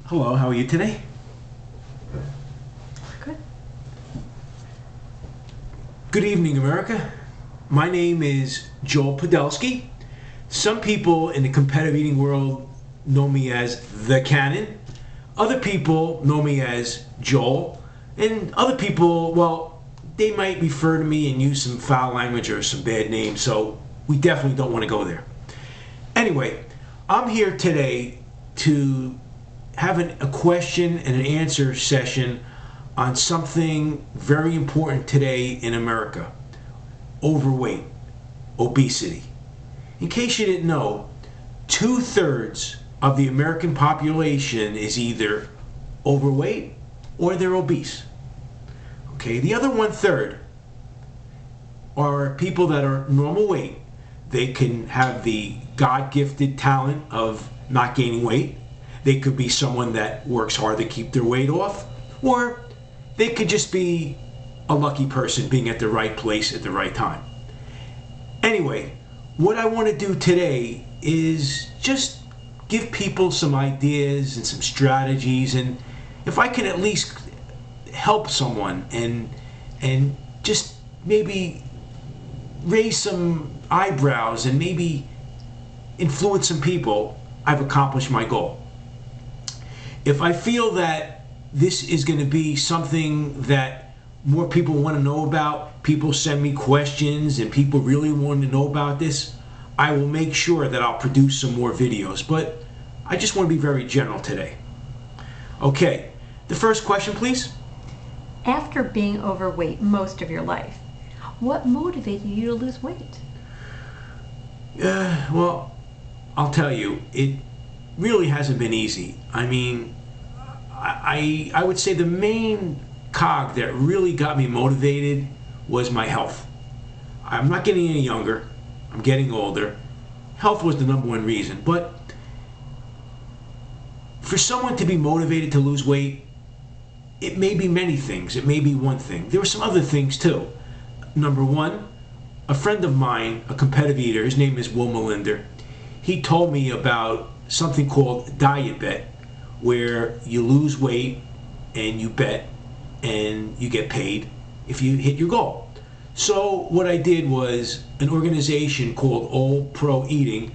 Hello, how are you today? Good. Good evening, America. My name is Joel Podelsky. Some people in the competitive eating world know me as The Cannon. Other people know me as Joel. And other people, well, they might refer to me and use some foul language or some bad names, so we definitely don't want to go there. Anyway, I'm here today to have a question and an answer session on something very important today in America: overweight, obesity. In case you didn't know, 2/3 of the American population is either overweight or they're obese. Okay, the other 1/3 are people that are normal weight. They can have the God-gifted talent of not gaining weight. They could be someone that works hard to keep their weight off, or they could just be a lucky person being at the right place at the right time. Anyway, what I want to do today is just give people some ideas and some strategies, and if I can at least help someone and just maybe raise some eyebrows and maybe influence some people, I've accomplished my goal. If I feel that this is going to be something that more people want to know about, people send me questions and people really want to know about this, I will make sure that I'll produce some more videos. But I just want to be very general today. Okay, the first question, please. After being overweight most of your life, what motivated you to lose weight? Well, I'll tell you, it really hasn't been easy. I mean, I would say the main cog that really got me motivated was my health. I'm not getting any younger. I'm getting older. Health was the number one reason. But for someone to be motivated to lose weight, it may be many things. It may be one thing. There were some other things too. Number one, a friend of mine, a competitive eater, his name is Will Melinder, he told me about something called diet bet, where you lose weight and you bet and you get paid if you hit your goal. So what I did was, an organization called All Pro Eating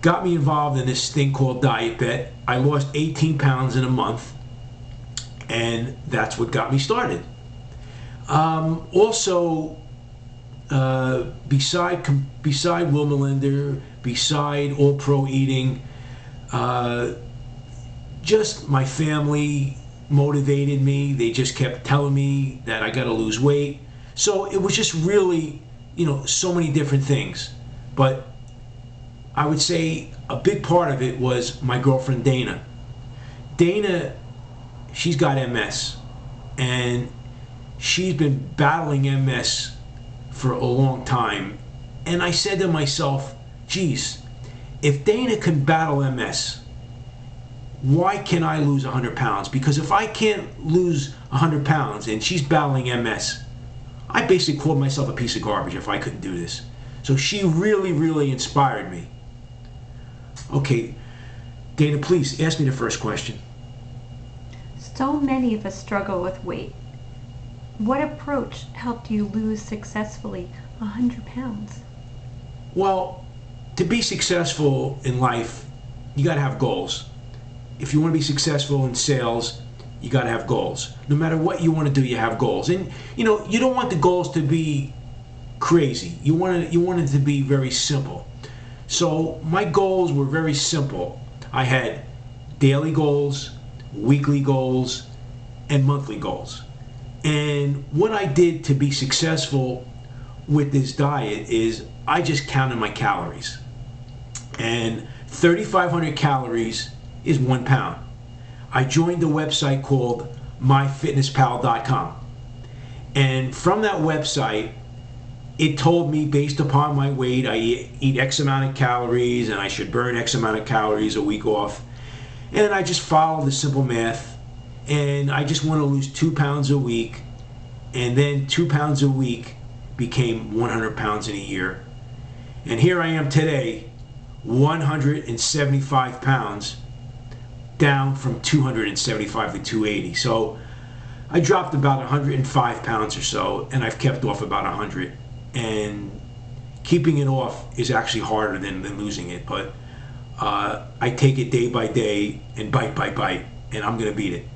got me involved in this thing called diet bet. I lost 18 pounds in a month, and that's what got me started. Also, beside Will Melinder, beside All Pro Eating, just my family motivated me. They just kept telling me that I got to lose weight. So it was just really, so many different things. But I would say a big part of it was my girlfriend Dana. Dana, she's got MS, and she's been battling MS for a long time. And I said to myself, geez, if Dana can battle MS, why can't I lose 100 pounds? Because if I can't lose 100 pounds and she's battling MS, I basically called myself a piece of garbage if I couldn't do this. So she really, really inspired me. Okay, Dana, please ask me the first question. So many of us struggle with weight. What approach helped you lose successfully 100 pounds? Well, to be successful in life, you got to have goals. If you want to be successful in sales, you got to have goals. No matter what you want to do, you have goals. And you don't want the goals to be crazy. You want it to be very simple. So my goals were very simple. I had daily goals, weekly goals, and monthly goals. And what I did to be successful with this diet is I just counted my calories. And 3,500 calories is 1 pound. I joined a website called myfitnesspal.com. And from that website, it told me, based upon my weight, I eat X amount of calories and I should burn X amount of calories a week off. And I just followed the simple math, and I just want to lose 2 pounds a week, and then 2 pounds a week became 100 pounds in a year. And here I am today, 175 pounds, down from 275 to 280. So I dropped about 105 pounds or so, and I've kept off about 100. And keeping it off is actually harder than losing it, but I take it day by day and bite by bite, and I'm going to beat it.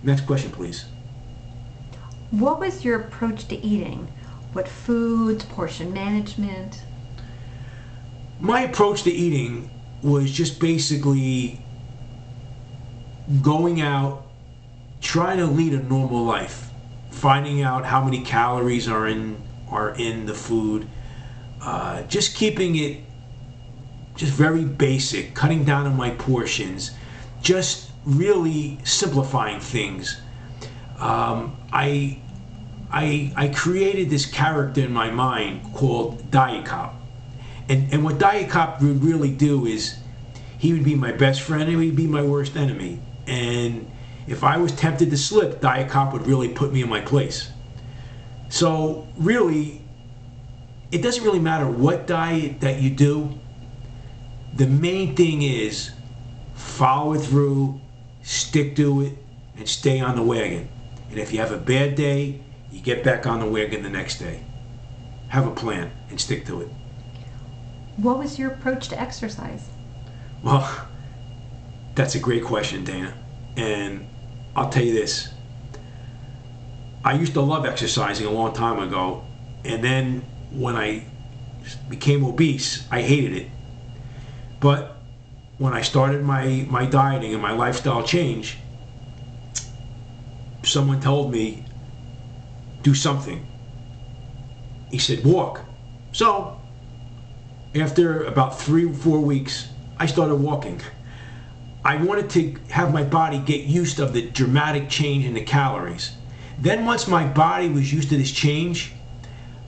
Next question, please. What was your approach to eating? What foods, portion management? My approach to eating was just basically going out, trying to lead a normal life, finding out how many calories are in the food, just keeping it just very basic, cutting down on my portions, just really simplifying things. I created this character in my mind called Diet Cop. And what Diet Cop would really do is he would be my best friend and he would be my worst enemy. And if I was tempted to slip, Diet Cop would really put me in my place. So really, it doesn't really matter what diet that you do. The main thing is follow it through, stick to it, and stay on the wagon. And if you have a bad day, you get back on the wagon the next day. Have a plan and stick to it. What was your approach to exercise? Well, that's a great question, Dana. And I'll tell you this. I used to love exercising a long time ago. And then when I became obese, I hated it. But when I started my dieting and my lifestyle change, someone told me, do something. He said, walk. So after about 3 or 4 weeks, I started walking. I wanted to have my body get used to the dramatic change in the calories. Then once my body was used to this change,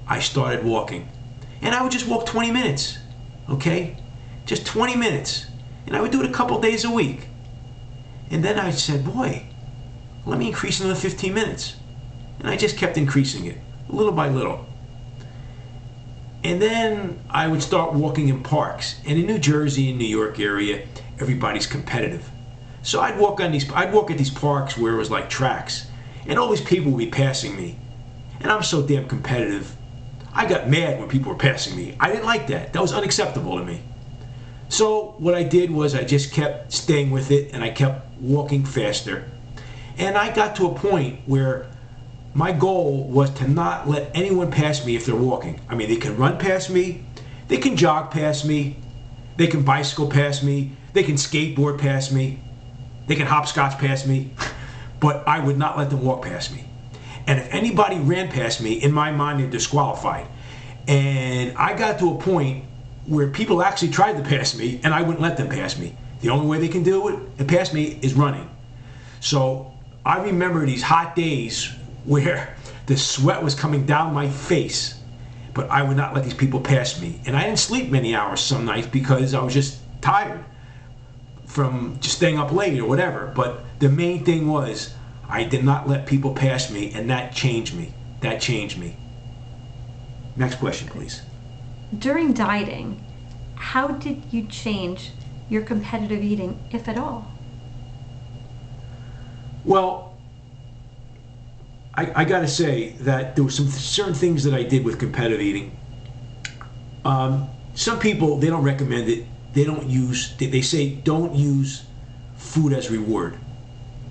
I started walking. And I would just walk 20 minutes, okay? Just 20 minutes. And I would do it a couple days a week. And then I said, boy, let me increase another 15 minutes. And I just kept increasing it, little by little. And then I would start walking in parks. And in New Jersey and New York area, everybody's competitive. So I'd walk at these parks where it was like tracks. And all these people would be passing me. And I'm so damn competitive. I got mad when people were passing me. I didn't like that. That was unacceptable to me. So what I did was I just kept staying with it and I kept walking faster. And I got to a point where my goal was to not let anyone pass me if they're walking. I mean, they can run past me, they can jog past me, they can bicycle past me, they can skateboard past me, they can hopscotch past me, but I would not let them walk past me. And if anybody ran past me, in my mind, they're disqualified. And I got to a point where people actually tried to pass me, and I wouldn't let them pass me. The only way they can do it and pass me is running. So I remember these hot days where the sweat was coming down my face, but I would not let these people pass me. And I didn't sleep many hours some nights because I was just tired from just staying up late or whatever. But the main thing was I did not let people pass me, and that changed me. That changed me. Next question, please. During dieting, how did you change your competitive eating, if at all? Well, I got to say that there were some certain things that I did with competitive eating. Some people, they don't recommend it. They say don't use food as reward.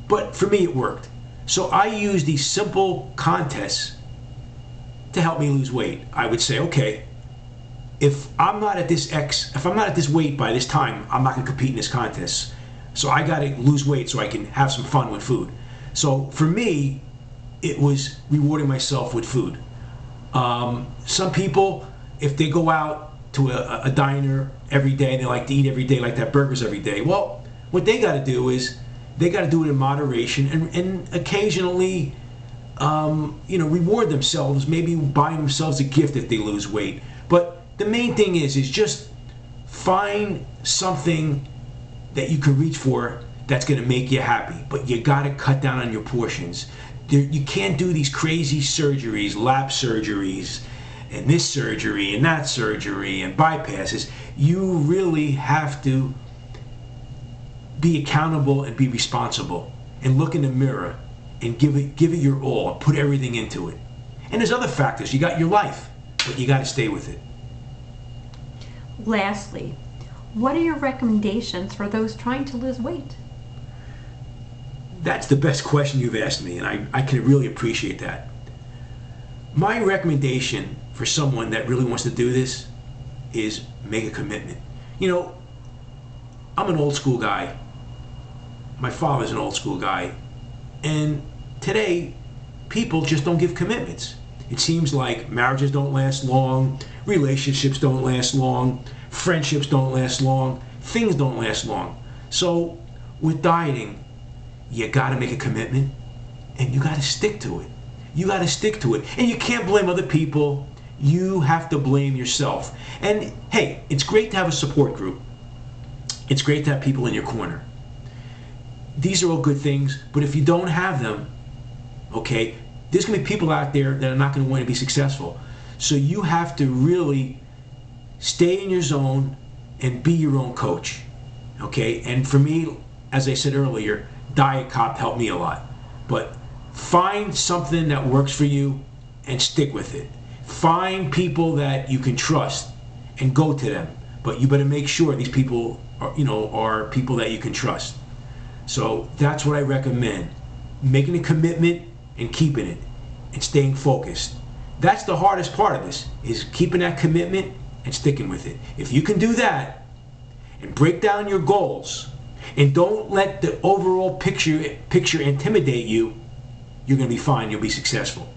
But for me, it worked. So I used these simple contests to help me lose weight. I would say, okay, if I'm not at this weight by this time, I'm not going to compete in this contest. So I got to lose weight so I can have some fun with food. So for me, it was rewarding myself with food. Some people, if they go out to a diner every day and they like to eat every day, like to have burgers every day, well, what they got to do is they got to do it in moderation and occasionally, reward themselves, maybe buying themselves a gift if they lose weight. But the main thing is just find something that you can reach for that's going to make you happy. But you got to cut down on your portions. You can't do these crazy surgeries, lap surgeries, and this surgery and that surgery and bypasses. You really have to be accountable and be responsible and look in the mirror and give it your all, put everything into it. And there's other factors. You got your life, but you got to stay with it. Lastly, what are your recommendations for those trying to lose weight? That's the best question you've asked me, and I can really appreciate that. My recommendation for someone that really wants to do this is make a commitment. You know, I'm an old school guy. My father's an old school guy. And today, people just don't give commitments. It seems like marriages don't last long, relationships don't last long, friendships don't last long, things don't last long. So with dieting, you gotta make a commitment and you gotta stick to it. You gotta stick to it. And you can't blame other people. You have to blame yourself. And hey, it's great to have a support group. It's great to have people in your corner. These are all good things, but if you don't have them, okay, there's gonna be people out there that are not gonna want to be successful. So you have to really stay in your zone and be your own coach, okay? And for me, as I said earlier, Diet Cop helped me a lot. But find something that works for you and stick with it. Find people that you can trust and go to them. But you better make sure these people are people that you can trust. So that's what I recommend. Making a commitment and keeping it and staying focused. That's the hardest part of this, is keeping that commitment and sticking with it. If you can do that and break down your goals and don't let the overall picture intimidate you, you're going to be fine. You'll be successful.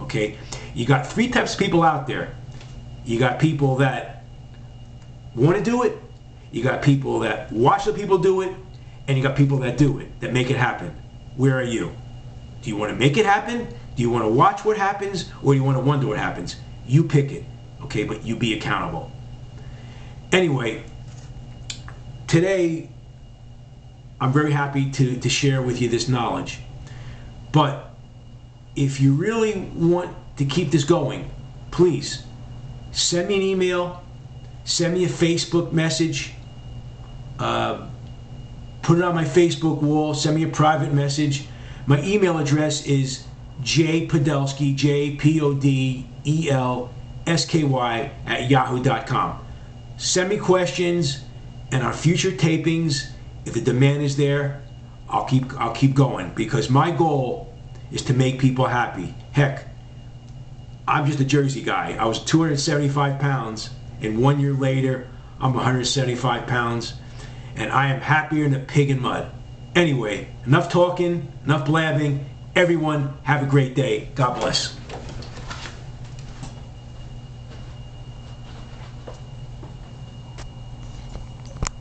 Okay? You got three types of people out there. You got people that want to do it. You got people that watch the people do it. And you got people that do it, that make it happen. Where are you? Do you want to make it happen? Do you want to watch what happens? Or do you want to wonder what happens? You pick it. Okay? But you be accountable. Anyway, today, I'm very happy to share with you this knowledge. But if you really want to keep this going, please send me an email, send me a Facebook message, put it on my Facebook wall, send me a private message. My email address is jpodelsky, jpodelsky@yahoo.com. Send me questions, and on future tapings, if the demand is there, I'll keep going, because my goal is to make people happy. Heck, I'm just a Jersey guy. I was 275 pounds, and 1 year later, I'm 175 pounds, and I am happier than a pig in mud. Anyway, enough talking, enough blabbing. Everyone, have a great day. God bless.